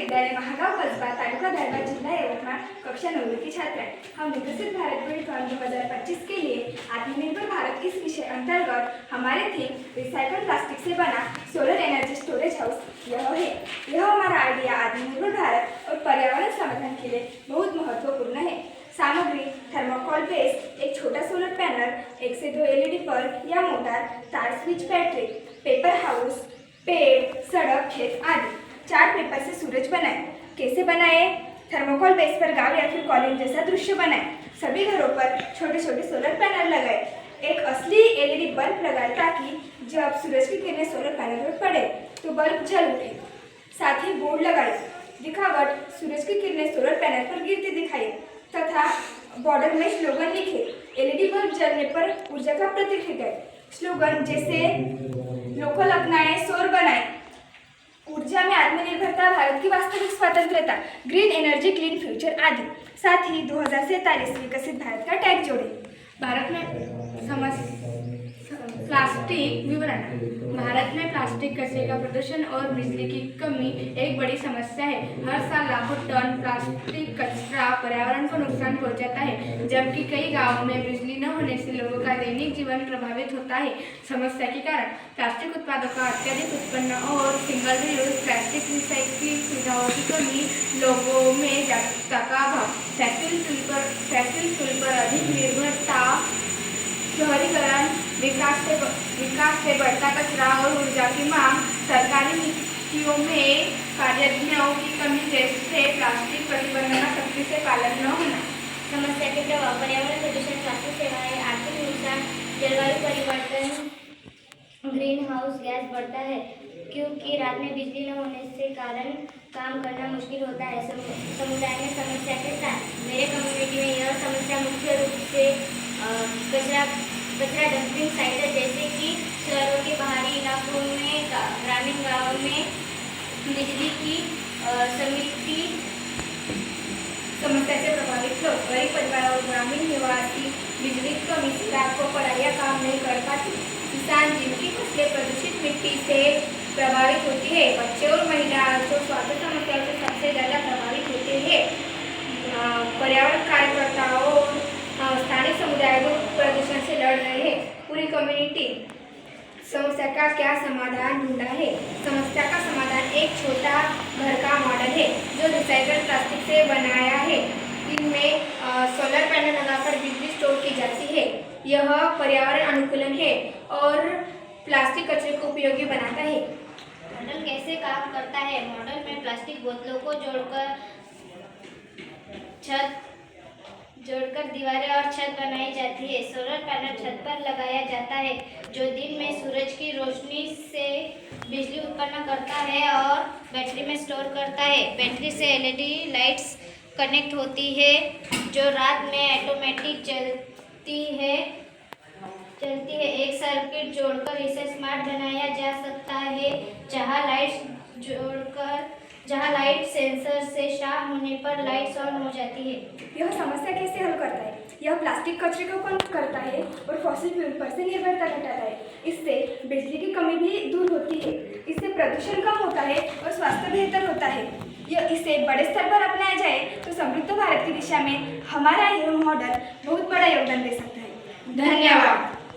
विद्यालय महागाव कसबा तालुका धारवाड जिला यवतमाळ कक्षा 9 की छात्रा है। हम विकसित भारत परिक्रम 2025 के लिए आत्मनिर्भर भारत इस विषय अंतर्गत हमारे थीम रिसाइकल प्लास्टिक से बना सोलर एनर्जी स्टोरेज हाउस यह हमारा आइडिया आत्मनिर्भर भारत और पर्यावरण समाधान के लिए बहुत महत्वपूर्ण है। सामग्री थर्मोकोल बेस, एक छोटा सोलर पैनल, 1 से 2 एलईडी बल्ब या मोटर, तार स्विच बैटरी, पेपर हाउस, पेड़, सड़क, खेत आदि। चार्ट पेपर से सूरज बनाए। कैसे बनाए? थर्मोकोल बेस पर गांव या फिर कॉलेज जैसा दृश्य बनाए। सभी घरों पर छोटे छोटे सोलर पैनल लगाए। एक असली एलईडी बल्ब लगाए ताकि जब सूरज की किरणें सोलर पैनल पर पड़े तो बल्ब जल उठे। साथ ही बोर्ड लगाए। दिखावट, सूरज की किरणें सोलर पैनल पर गिरती दिखाई तथा बॉर्डर में स्लोगन लिखे। एलईडी बल्ब जलने पर ऊर्जा का प्रतीक है। स्लोगन जैसे लोकल अपनाए, सौर बनाए, ऊर्जा में आत्मनिर्भरता, भारत की वास्तविक स्वतंत्रता, ग्रीन एनर्जी, क्लीन फ्यूचर आदि। साथ ही 2047 विकसित भारत का टैग जोड़े। भारत में प्लास्टिक विवरण। भारत में प्लास्टिक कचरे का प्रदूषण और बिजली की कमी एक बड़ी समस्या है। हर साल लाखों टन प्लास्टिक कचरा पर्यावरण को नुकसान पहुंचाता है, जबकि कई गांवों में बिजली न होने से लोगों का दैनिक जीवन प्रभावित होता है। समस्या के कारण प्लास्टिक उत्पादों का अत्यधिक उत्पन्न और सिंगल यूज प्लास्टिक रिसाइक्लिंग सुविधाओं की कमी, लोगों में जागरूकता का अभाव, फैक्ट्री फ्यूल पर अधिक निर्भरता, शहरीकरण, विकास से बढ़ता कचरा और ऊर्जा की मांग, सरकारी नीतियों में कार्यान्वयन की कमी जैसे प्लास्टिक प्रतिबंधों का सख्ती से पालन न होना। समस्या के प्रभाव: पर्यावरण प्रदूषण, प्लास्टिक सेवाएं, आर्थिक नुकसान, जलवायु परिवर्तन, ग्रीन हाउस गैस बढ़ता है क्योंकि रात में बिजली न होने से कारण काम करना मुश्किल होता है। समुदाय में समस्या के साथ मेरे कम्युनिटी में यह समस्या मुख्य रूप से कचरा डंपिंग साइट है, जैसे कि शहरों के बाहरी इलाकों में, ग्रामीण गांवों में बिजली की समिति। समस्या से प्रभावित लोग, गरीब परिवार और ग्रामीण निवासी बिजली की कमी से रात को पढ़ाई या काम नहीं कर पाते। किसान जिनकी फसलें प्रदूषित मिट्टी से प्रभावित होती है। बच्चे और महिला जो स्वास्थ्य समस्याओं से सबसे ज़्यादा प्रभावित होते हैं। पर्यावरण कार्यकर्ताओं स्थानीय समुदाय को प्रदूषण से लड़ रहे हैं। पूरी कम्युनिटी। समस्या का क्या समाधान ढूंढा है? समस्या का समाधान एक छोटा घर का मॉडल है जो रिसाइकल प्लास्टिक से बनाया है। इनमें सोलर पैनल लगाकर बिजली स्टोर की जाती है। यह पर्यावरण अनुकूलन है और प्लास्टिक कचरे को उपयोगी बनाता है। मॉडल कैसे काम करता है? मॉडल में प्लास्टिक बोतलों को जोड़कर दीवारें और छत बनाई जाती है। सोलर पैनल छत पर लगाया जाता है जो दिन में सूरज की रोशनी से बिजली उत्पन्न करता है और बैटरी में स्टोर करता है। बैटरी से एलईडी लाइट्स कनेक्ट होती है जो रात में ऑटोमेटिक चलती है। एक सर्किट जोड़कर इसे स्मार्ट बनाया जा सकता है। जहाँ लाइट सेंसर से शार्प होने पर लाइट्स ऑन हो जाती है। यह समस्या कैसे हल करता है? यह प्लास्टिक कचरे को कम करता है और फॉसिल फ्यूल पर से निर्भरता घटाता है। इससे बिजली की कमी भी दूर होती है। इससे प्रदूषण कम होता है और स्वास्थ्य बेहतर होता है। इसे बड़े स्तर पर अपनाया जाए तो समृद्ध भारत की दिशा में हमारा यह मॉडल बहुत बड़ा योगदान दे सकता है। धन्यवाद।